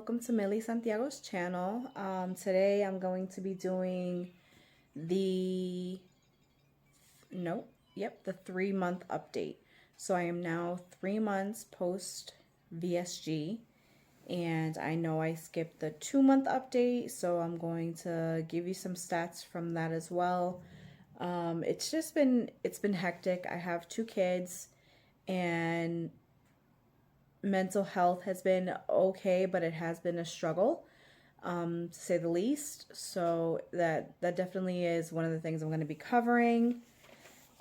welcome to Millie Santiago's channel. Today I'm going to be doing the 3-month update. So I am now 3 months post VSG, and I know I skipped the 2-month update, so I'm going to give you some stats from that as well. It's been hectic. I have 2 kids, and mental health has been okay, but it has been a struggle, to say the least. So that definitely is one of the things I'm going to be covering.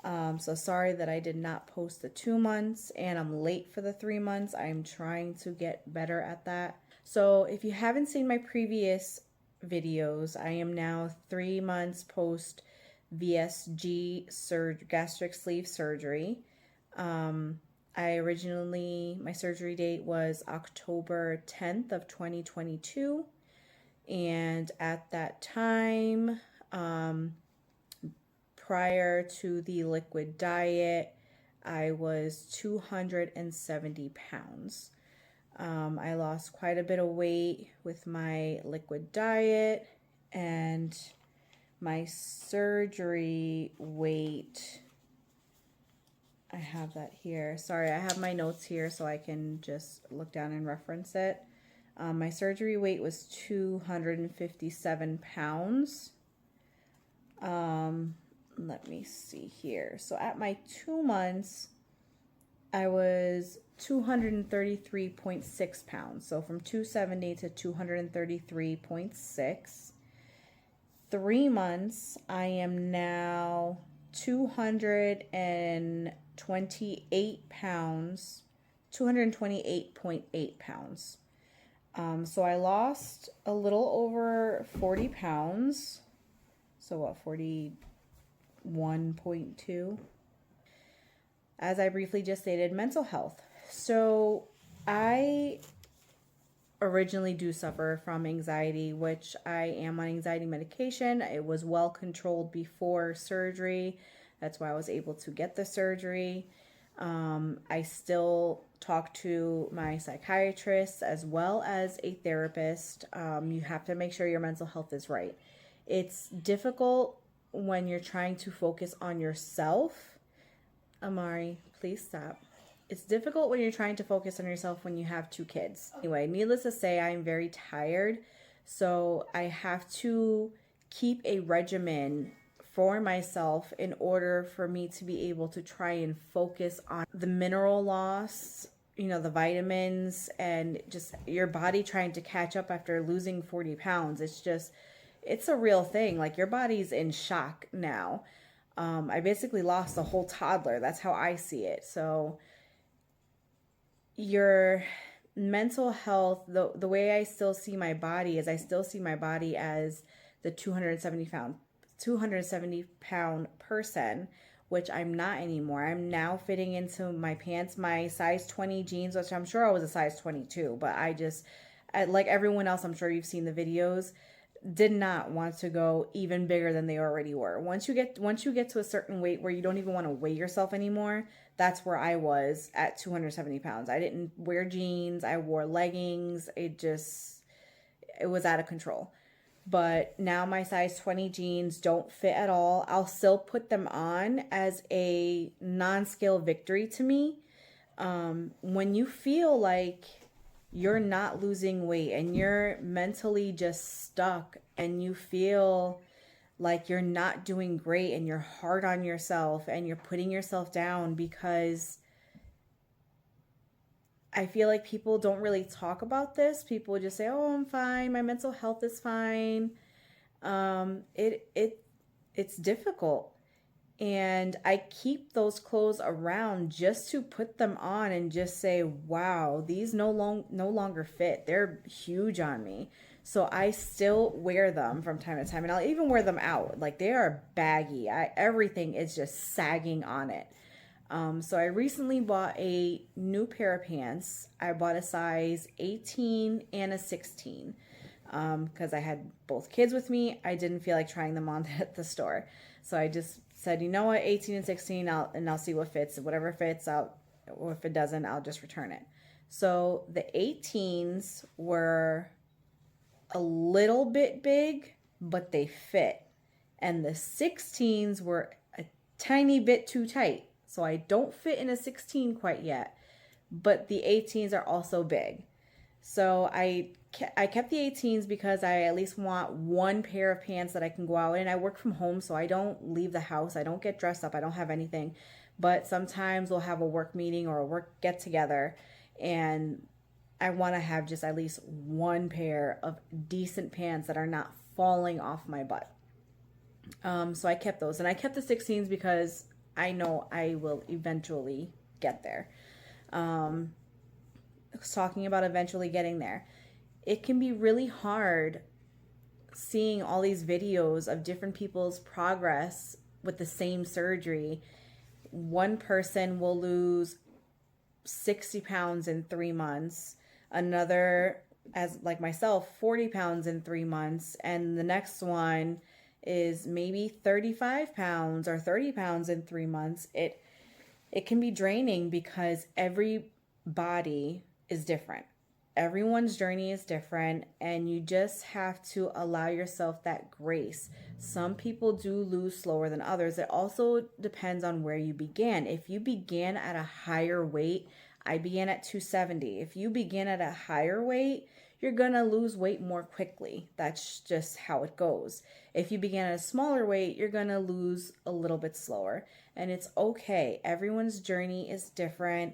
So sorry that I did not post the 2 months and I'm late for the 3 months. I'm trying to get better at that. So if you haven't seen my previous videos, I am now 3 months post VSG gastric sleeve surgery. My surgery date was October 10th of 2022, and at that time, prior to the liquid diet, I was 270 pounds. I lost quite a bit of weight with my liquid diet, and my surgery weight, I have that here. Sorry, I have my notes here so I can just look down and reference it. My surgery weight was 257 pounds. Let me see here. So at my 2 months, I was 233.6 pounds. So from 270 to 233.6. 3 months, I am now 228 pounds, 228.8 pounds. So I lost a little over 40 pounds. So what, 41.2? As I briefly just stated, mental health. So I originally do suffer from anxiety, which I am on anxiety medication. It was well controlled before surgery. That's why I was able to get the surgery. I still talk to my psychiatrist as well as a therapist. You have to make sure your mental health is right. It's difficult when you're trying to focus on yourself. Amari, please stop. It's difficult when you're trying to focus on yourself when you have 2 kids. Anyway, needless to say, I'm very tired. So I have to keep a regimen for myself in order for me to be able to try and focus on the mineral loss, the vitamins, and just your body trying to catch up after losing 40 pounds. It's a real thing. Like, your body's in shock now. I basically lost a whole toddler. That's how I see it. So your mental health, the way I still see my body is I still see my body as the 270 pound person, which I'm not anymore. I'm now fitting into my pants, my size 20 jeans, which I'm sure I was a size 22, but like everyone else, I'm sure you've seen the videos, did not want to go even bigger than they already were. Once you get to a certain weight where you don't even want to weigh yourself anymore, that's where I was at 270 pounds. I didn't wear jeans. I wore leggings. It was out of control. But now my size 20 jeans don't fit at all. I'll still put them on as a non-scale victory to me. When you feel like you're not losing weight and you're mentally just stuck and you feel like you're not doing great and you're hard on yourself and you're putting yourself down, because I feel like people don't really talk about this. People just say, "Oh, I'm fine. My mental health is fine." It's difficult. And I keep those clothes around just to put them on and just say, wow, these no longer fit. They're huge on me. So I still wear them from time to time, and I'll even wear them out. Like, they are baggy. Everything is just sagging on it. So I recently bought a new pair of pants. I bought a size 18 and a 16. Because I had both kids with me. I didn't feel like trying them on at the store. So I just said, you know what, 18 and 16, I'll see what fits. Whatever fits, or if it doesn't, I'll just return it. So the 18s were a little bit big, but they fit. And the 16s were a tiny bit too tight. So I don't fit in a 16 quite yet, but the 18s are also big. So I kept the 18s because I at least want one pair of pants that I can go out in. I work from home, so I don't leave the house. I don't get dressed up. I don't have anything. But sometimes we'll have a work meeting or a work get together, and I want to have just at least one pair of decent pants that are not falling off my butt. So I kept those, and I kept the 16s because I know I will eventually get there. Um, Talking about eventually getting there, it can be really hard seeing all these videos of different people's progress with the same surgery. One person will lose 60 pounds in 3 months, another, as like myself, 40 pounds in 3 months, and the next one is maybe 35 pounds or 30 pounds in 3 months. It can be draining because every body is different. Everyone's journey is different, and you just have to allow yourself that grace. Some people do lose slower than others. It also depends on where you began. If you began at a higher weight, I began at 270. If you begin at a higher weight, you're going to lose weight more quickly. That's just how it goes. If you begin at a smaller weight, you're going to lose a little bit slower. And it's okay. Everyone's journey is different.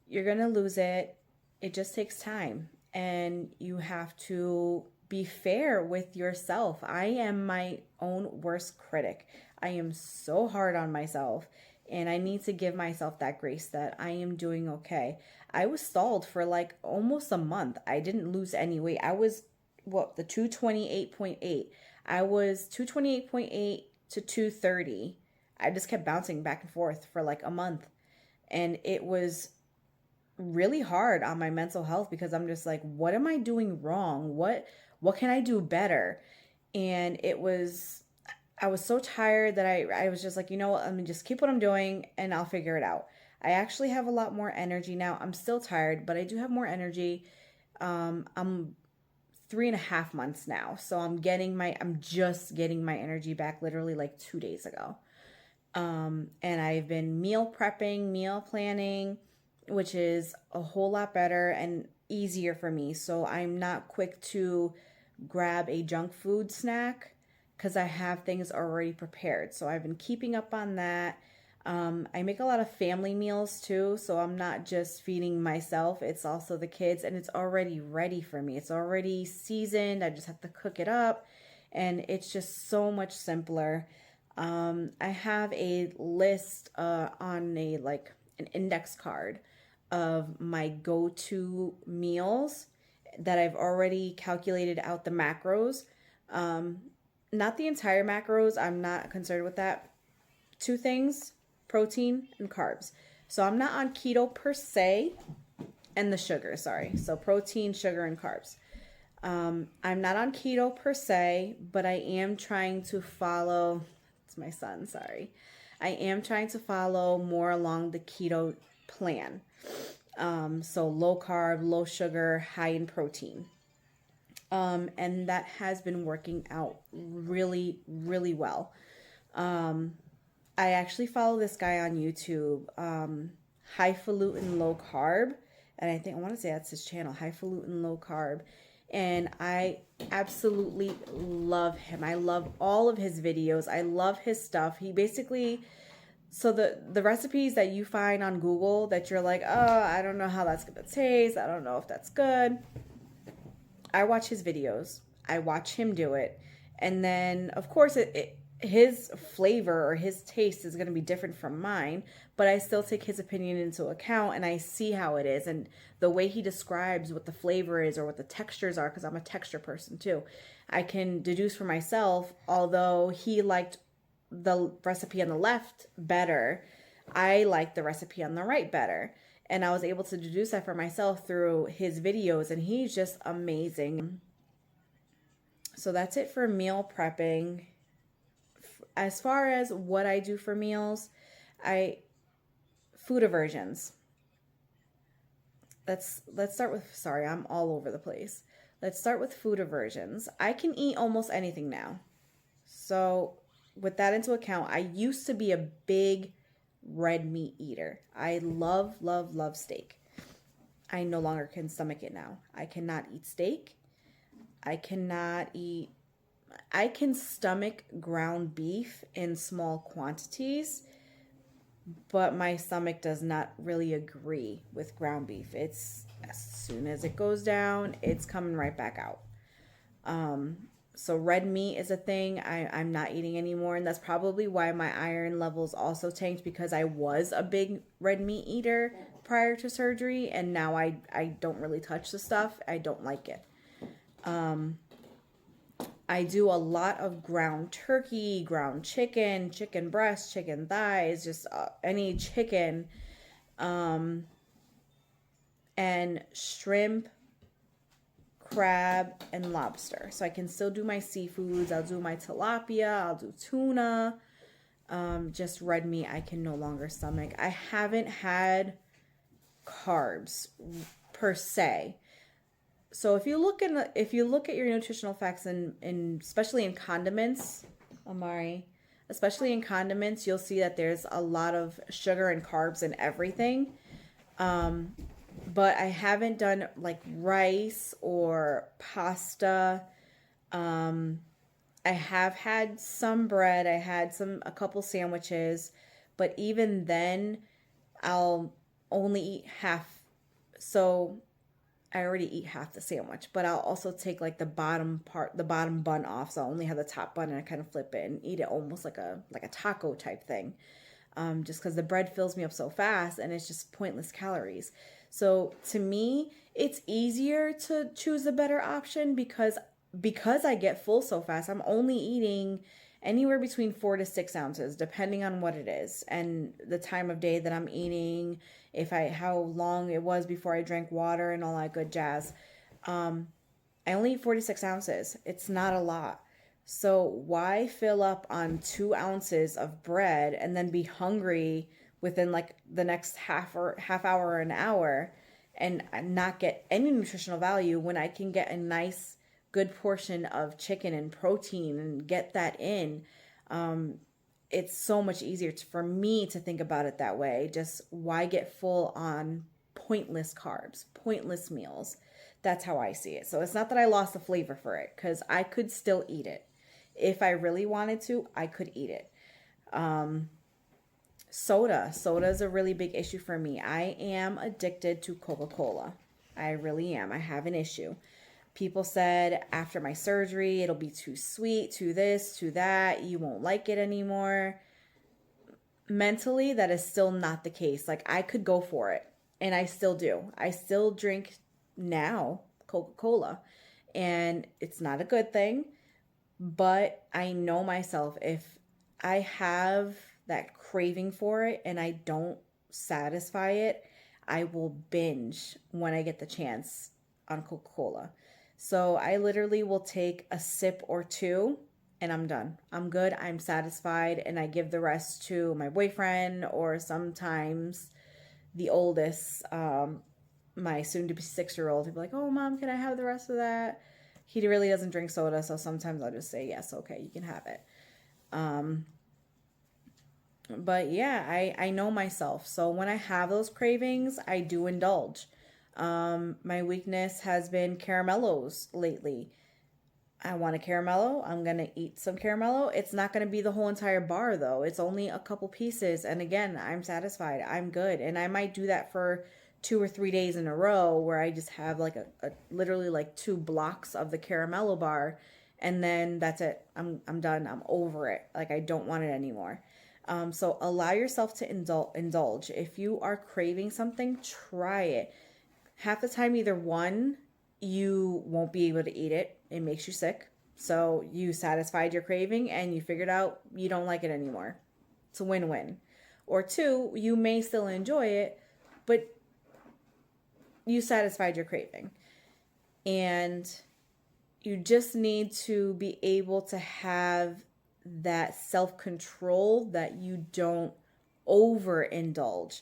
You're going to lose it. It just takes time, and you have to be fair with yourself. I am my own worst critic. I am so hard on myself, and I need to give myself that grace that I am doing okay. I was stalled for like almost a month. I didn't lose any weight. I was the 228.8. I was 228.8 to 230. I just kept bouncing back and forth for like a month, and it was really hard on my mental health because I'm just like, what am I doing wrong? What can I do better? And I was so tired that I was just like, you know what, let me just keep what I'm doing and I'll figure it out. I actually have a lot more energy now. I'm still tired, but I do have more energy. I'm 3.5 months now, so I'm just getting my energy back literally like 2 days ago. And I've been meal prepping, meal planning, which is a whole lot better and easier for me. So I'm not quick to grab a junk food snack because I have things already prepared. So I've been keeping up on that. I make a lot of family meals too, so I'm not just feeding myself, it's also the kids, and it's already ready for me. It's already seasoned. I just have to cook it up, and it's just so much simpler. I have a list on an index card of my go-to meals that I've already calculated out the macros. Not the entire macros, I'm not concerned with that. Two things: protein and carbs. So I'm not on keto per se, and the sugar, sorry. So protein, sugar, and carbs. I'm not on keto per se, but I am trying to follow, it's my son, sorry. I am trying to follow more along the keto plan. So low carb, low sugar, high in protein. And that has been working out really, really well. I actually follow this guy on YouTube, Highfalutin Low Carb. And I want to say that's his channel, Highfalutin Low Carb. And I absolutely love him. I love all of his videos. I love his stuff. He basically, so the recipes that you find on Google that you're like, oh, I don't know how that's going to taste. I don't know if that's good. I watch his videos. I watch him do it. And then, of course, his flavor or his taste is going to be different from mine, but I still take his opinion into account, and I see how it is. And the way he describes what the flavor is or what the textures are, because I'm a texture person too, I can deduce for myself. Although he liked the recipe on the left better, I like the recipe on the right better. And I was able to deduce that for myself through his videos, and he's just amazing. So that's it for meal prepping. As far as what I do for meals, food aversions. Let's start with, sorry, I'm all over the place. Let's start with food aversions. I can eat almost anything now. So, with that into account, I used to be a big red meat eater. I love, love, love steak. I no longer can stomach it now. I cannot eat steak. I cannot eat, I can stomach ground beef in small quantities, but my stomach does not really agree with ground beef. It's as soon as it goes down, it's coming right back out. So red meat is a thing I'm not eating anymore, and that's probably why my iron levels also tanked, because I was a big red meat eater prior to surgery, and now I don't really touch the stuff. I don't like it. I do a lot of ground turkey, ground chicken, chicken breast, chicken thighs, just any chicken, and shrimp, crab, and lobster. So I can still do my seafoods. I'll do my tilapia, I'll do tuna. Just red meat I can no longer stomach. I haven't had carbs per se. So if you look at your nutritional facts and especially in condiments, Amari, especially in condiments, you'll see that there's a lot of sugar and carbs in everything. But I haven't done like rice or pasta. I have had some bread. I had a couple sandwiches, but even then, I'll only eat half. So I already eat half the sandwich, but I'll also take like the bottom bun off. So I only have the top bun, and I kind of flip it and eat it almost like a taco type thing. Just because the bread fills me up so fast, and it's just pointless calories. So to me, it's easier to choose the better option because I get full so fast. I'm only eating anywhere between 4 to 6 ounces, depending on what it is and the time of day that I'm eating, how long it was before I drank water and all that good jazz. I only eat 4 to 6 ounces. It's not a lot. So why fill up on 2 ounces of bread and then be hungry within like the next half hour or an hour and not get any nutritional value when I can get a nice good portion of chicken and protein and get that in? It's so much easier for me to think about it that way. Just why get full on pointless carbs, pointless meals? That's how I see it. So it's not that I lost the flavor for it, because I could still eat it. If I really wanted to, I could eat it. Soda is a really big issue for me. I am addicted to Coca-Cola. I really am. I have an issue. People said after my surgery, it'll be too sweet, too this, too that. You won't like it anymore. Mentally, that is still not the case. Like, I could go for it, and I still do. I still drink now Coca-Cola, and it's not a good thing, but I know myself. If I have that craving for it and I don't satisfy it, I will binge when I get the chance on Coca-Cola. So I literally will take a sip or two and I'm done. I'm good. I'm satisfied. And I give the rest to my boyfriend, or sometimes the oldest, my soon to be 6-year-old. He'll be like, "Oh, Mom, can I have the rest of that?" He really doesn't drink soda. So sometimes I'll just say, "Yes, okay, you can have it." But yeah, I know myself. So when I have those cravings, I do indulge. My weakness has been caramellos lately. I want a caramello. I'm going to eat some caramello. It's not going to be the whole entire bar though. It's only a couple pieces. And again, I'm satisfied. I'm good. And I might do that for 2 or 3 days in a row, where I just have like a literally like 2 blocks of the caramello bar. And then that's it. I'm done. I'm over it. Like, I don't want it anymore. So allow yourself to indulge. If you are craving something, try it. Half the time, either one, you won't be able to eat it. It makes you sick. So you satisfied your craving and you figured out you don't like it anymore. It's a win-win. Or two, you may still enjoy it, but you satisfied your craving. And you just need to be able to have that self-control that you don't overindulge.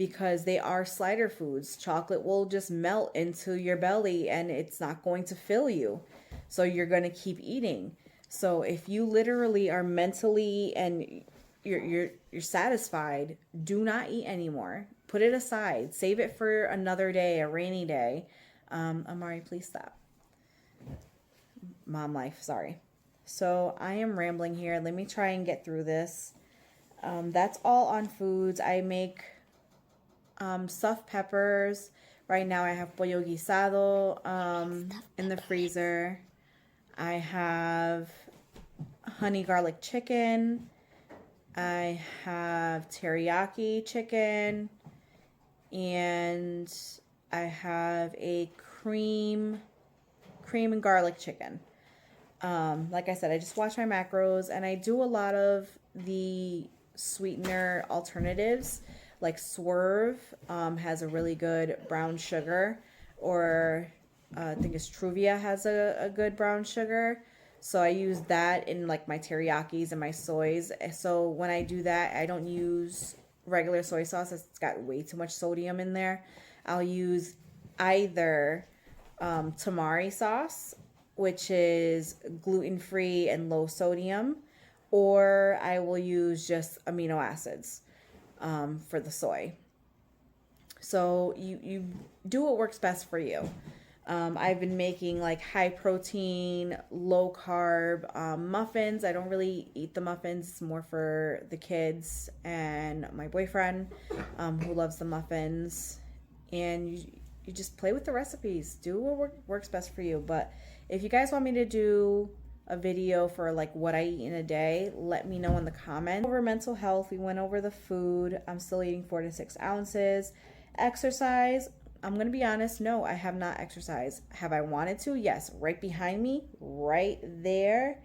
because they are slider foods. Chocolate will just melt into your belly and it's not going to fill you. So you're going to keep eating. So if you literally are mentally and you're satisfied, do not eat anymore. Put it aside. Save it for another day, a rainy day. Amari, please stop. Mom life, sorry. So I am rambling here. Let me try and get through this. That's all on foods. I make stuffed peppers. Right now I have pollo guisado in the freezer. I have honey garlic chicken. I have teriyaki chicken. And I have a cream and garlic chicken. Like I said, I just watch my macros, and I do a lot of the sweetener alternatives. Like Swerve has a really good brown sugar, or I think it's Truvia has a good brown sugar. So I use that in like my teriyakis and my soys. So when I do that, I don't use regular soy sauce. It's got way too much sodium in there. I'll use either tamari sauce, which is gluten-free and low sodium, or I will use just amino acids for the soy. So you do what works best for you. I've been making like high protein, low carb muffins. I don't really eat the muffins. It's more for the kids and my boyfriend who loves the muffins. And you just play with the recipes. Do what works best for you. But if you guys want me to do a video for like what I eat in a day, let me know in the comments. Over mental health, we went over the food. I'm still eating 4 to 6 ounces. Exercise, I'm going to be honest, no, I have not exercised. Have I wanted to? Yes. Right behind me, right there,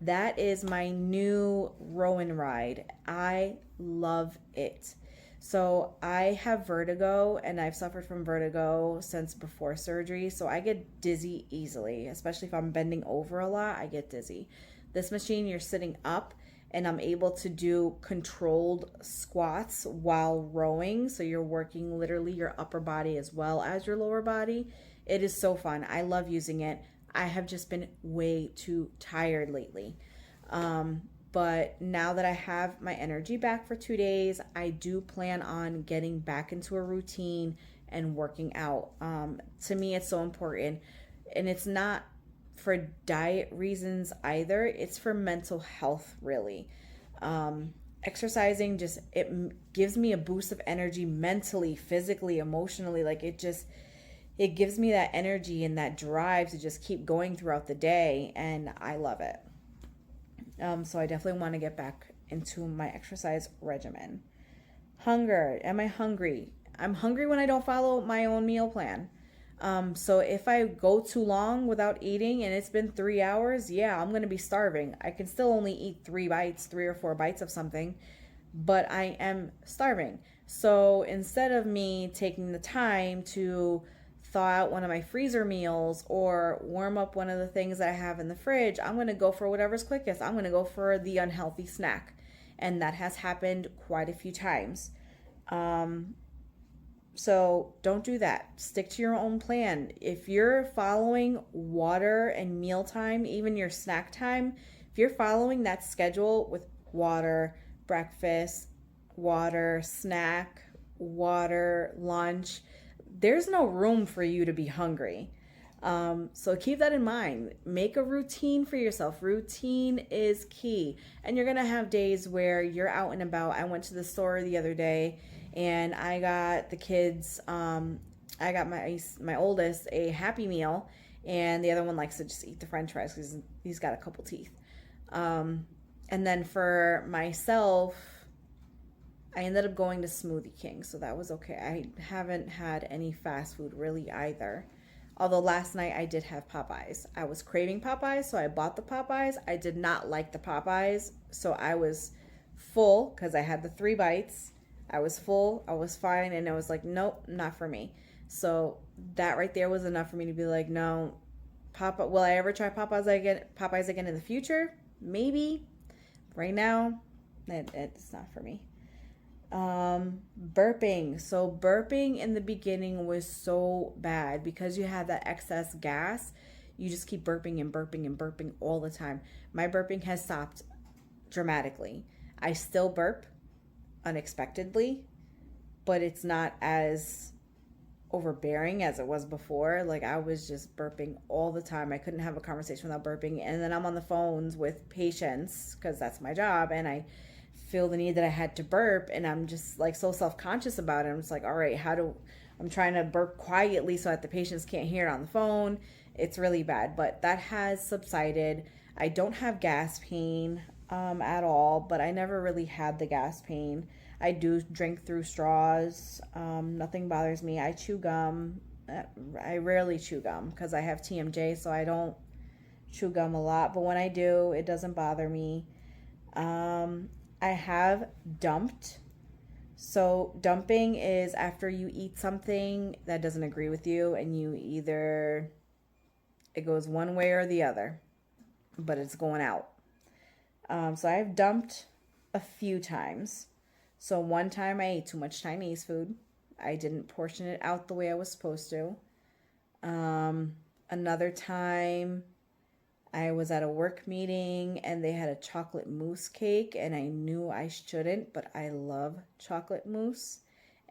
that is my new Rowan ride. I love it. So I have vertigo, and I've suffered from vertigo since before surgery. So I get dizzy easily, especially if I'm bending over a lot, I get dizzy. This machine, you're sitting up, and I'm able to do controlled squats while rowing. So you're working literally your upper body as well as your lower body. It is so fun. I love using it. I have just been way too tired lately. But now that I have my energy back for 2 days, I do plan on getting back into a routine and working out. To me, it's so important. And it's not for diet reasons either. It's for mental health, really. Exercising it gives me a boost of energy mentally, physically, emotionally. Like it gives me that energy and that drive to just keep going throughout the day, and I love it. So I definitely want to get back into my exercise regimen. Hunger. Am I hungry? I'm hungry when I don't follow my own meal plan. So if I go too long without eating and it's been 3 hours, yeah, I'm going to be starving. I can still only eat 3 or 4 bites of something, but I am starving. So instead of me taking the time to thaw out one of my freezer meals or warm up one of the things that I have in the fridge, I'm going to go for whatever's quickest. I'm going to go for the unhealthy snack. And that has happened quite a few times. So don't do that. Stick to your own plan. If you're following water and mealtime, even your snack time, if you're following that schedule with water, breakfast, water, snack, water, lunch, there's no room for you to be hungry. So keep that in mind. Make a routine for yourself. Routine is key. And you're going to have days where you're out and about. I went to the store the other day and I got the kids, I got my oldest a Happy Meal, and the other one likes to just eat the French fries because he's got a couple teeth. And then for myself, I ended up going to Smoothie King, so that was okay. I haven't had any fast food really either. Although last night I did have Popeyes. I was craving Popeyes, so I bought the Popeyes. I did not like the Popeyes, so I was full because I had the 3 bites. I was full, I was fine, and I was like, nope, not for me. So that right there was enough for me to be like, no, will I ever try Popeyes again in the future? Maybe. Right now, it's not for me. Burping. So burping in the beginning was so bad because you have that excess gas. You just keep burping and burping and burping all the time. My burping has stopped dramatically. I still burp unexpectedly, but it's not as overbearing as it was before. Like I was just burping all the time. I couldn't have a conversation without burping. And then I'm on the phones with patients because that's my job, and I feel the need that I had to burp, and I'm just like so self-conscious about it. I'm just like, all right, I'm trying to burp quietly so that the patients can't hear it on the phone. It's really bad, but that has subsided. I don't have gas pain at all, but I never really had the gas pain. I do drink through straws. Nothing bothers me. I chew gum. I rarely chew gum because I have TMJ, so I don't chew gum a lot. But when I do, it doesn't bother me. Um, I have dumped. So, dumping is after you eat something that doesn't agree with you, and you either, it goes one way or the other, but it's going out. So, I've dumped a few times. So, one time I ate too much Chinese food. I didn't portion it out the way I was supposed to. Another time I was at a work meeting and they had a chocolate mousse cake, and I knew I shouldn't, but I love chocolate mousse.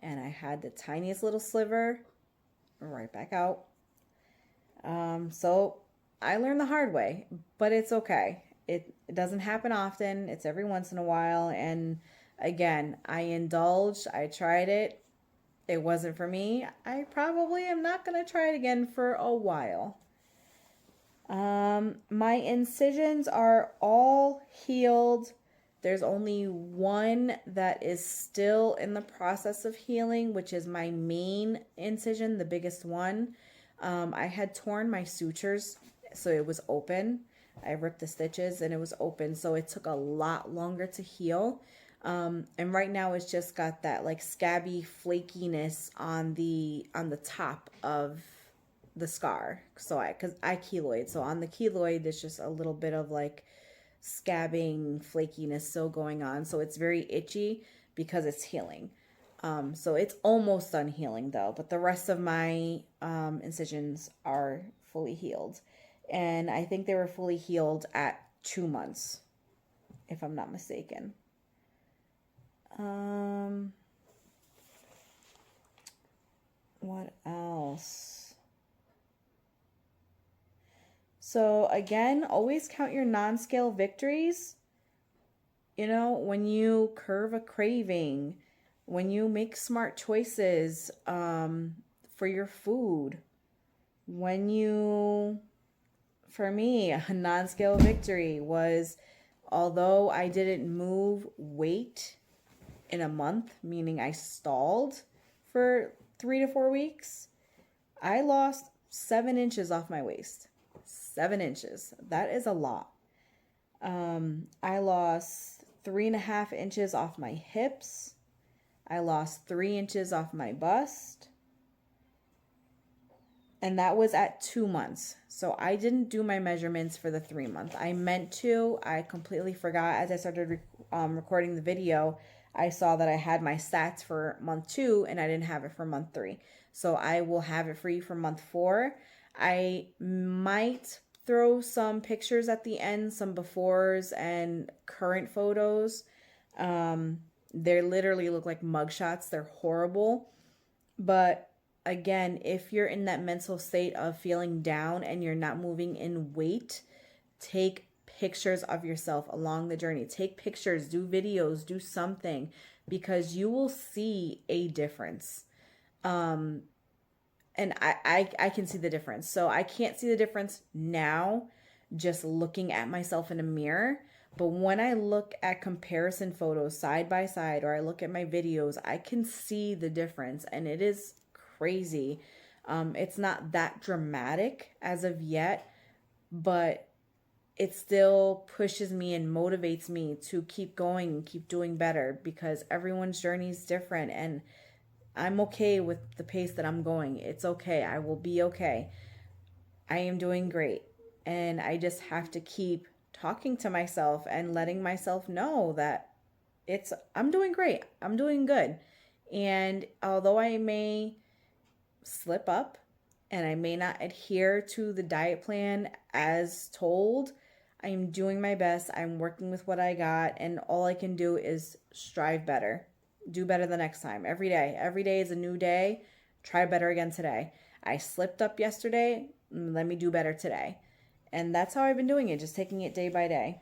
And I had the tiniest little sliver right back out. So I learned the hard way, but it's okay. It doesn't happen often, it's every once in a while. And again, I indulged, I tried it. It wasn't for me. I probably am not going to try it again for a while. My incisions are all healed. There's only one that is still in the process of healing, which is my main incision, the biggest one. I had torn my sutures, so it was open. I ripped the stitches and it was open, so it took a lot longer to heal. And right now it's just got that like scabby flakiness on the top of the scar. So because I keloid, so on the keloid there's just a little bit of like scabbing flakiness still going on, so it's very itchy because it's healing. So it's almost done healing though, but the rest of my incisions are fully healed, and I think they were fully healed at 2 months, if I'm not mistaken. What else? So again, always count your non-scale victories. You know, when you curve a craving, when you make smart choices for your food, when you, for me, a non-scale victory was, although I didn't move weight in a month, meaning I stalled for 3 to 4 weeks, I lost 7 inches off my waist. 7 inches. That is a lot. I lost 3.5 inches off my hips. I lost 3 inches off my bust. And that was at 2 months. So I didn't do my measurements for the 3 month. I meant to. I completely forgot. As I started recording the video, I saw that I had my stats for month 2 and I didn't have it for month 3. So I will have it for you for month 4. I might throw some pictures at the end, some befores and current photos. They literally look like mugshots. They're horrible. But again, if you're in that mental state of feeling down and you're not moving in weight, take pictures of yourself along the journey. Take pictures, do videos, do something, because you will see a difference. And I can see the difference. So I can't see the difference now just looking at myself in a mirror. But when I look at comparison photos side by side, or I look at my videos, I can see the difference. And it is crazy. It's not that dramatic as of yet, but it still pushes me and motivates me to keep going and keep doing better, because everyone's journey is different, and I'm okay with the pace that I'm going. It's okay. I will be okay. I am doing great. And I just have to keep talking to myself and letting myself know that I'm doing great. I'm doing good. And although I may slip up and I may not adhere to the diet plan as told, I am doing my best. I'm working with what I got, and all I can do is strive better. Do better the next time. Every day. Every day is a new day. Try better again today. I slipped up yesterday. Let me do better today. And that's how I've been doing it, just taking it day by day.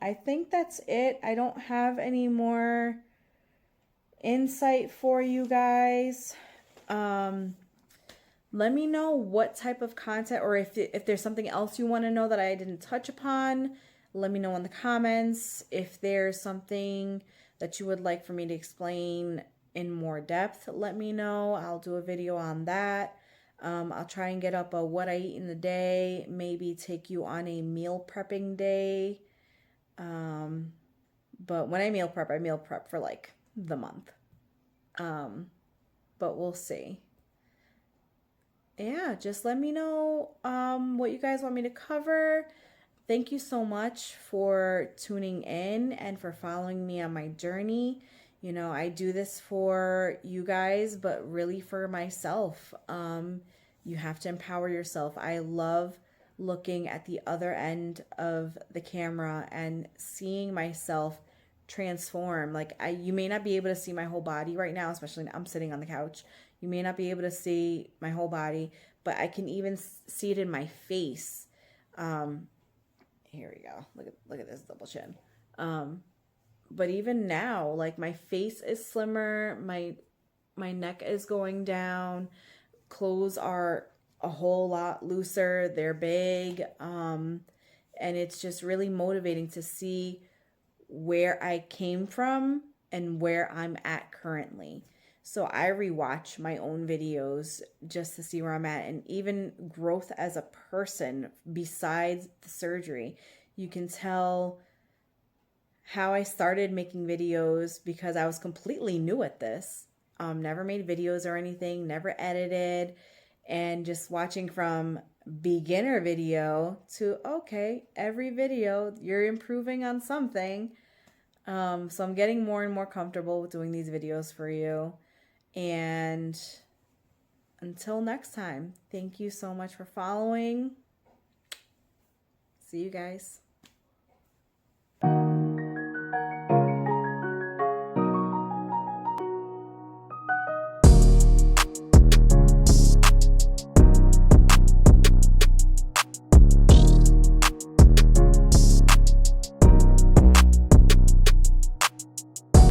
I think that's it. I don't have any more insight for you guys. Let me know what type of content, or if there's something else you want to know that I didn't touch upon. Let me know in the comments. If there's something that you would like for me to explain in more depth, let me know. I'll do a video on that. I'll try and get up a what I eat in the day, maybe take you on a meal prepping day. But when I meal prep for like the month. But we'll see. Yeah, just let me know what you guys want me to cover. Thank you so much for tuning in and for following me on my journey. You know, I do this for you guys, but really for myself. You have to empower yourself. I love looking at the other end of the camera and seeing myself transform. Like you may not be able to see my whole body right now, especially I'm sitting on the couch. You may not be able to see my whole body, but I can even see it in my face. Here we go. Look at this double chin. But even now, like my face is slimmer, my neck is going down, clothes are a whole lot looser, they're big, and it's just really motivating to see where I came from and where I'm at currently. So I rewatch my own videos just to see where I'm at, and even growth as a person besides the surgery. You can tell how I started making videos because I was completely new at this. Never made videos or anything, never edited, and just watching from beginner video to, okay, every video you're improving on something. So I'm getting more and more comfortable with doing these videos for you. And until next time, thank you so much for following. See you guys.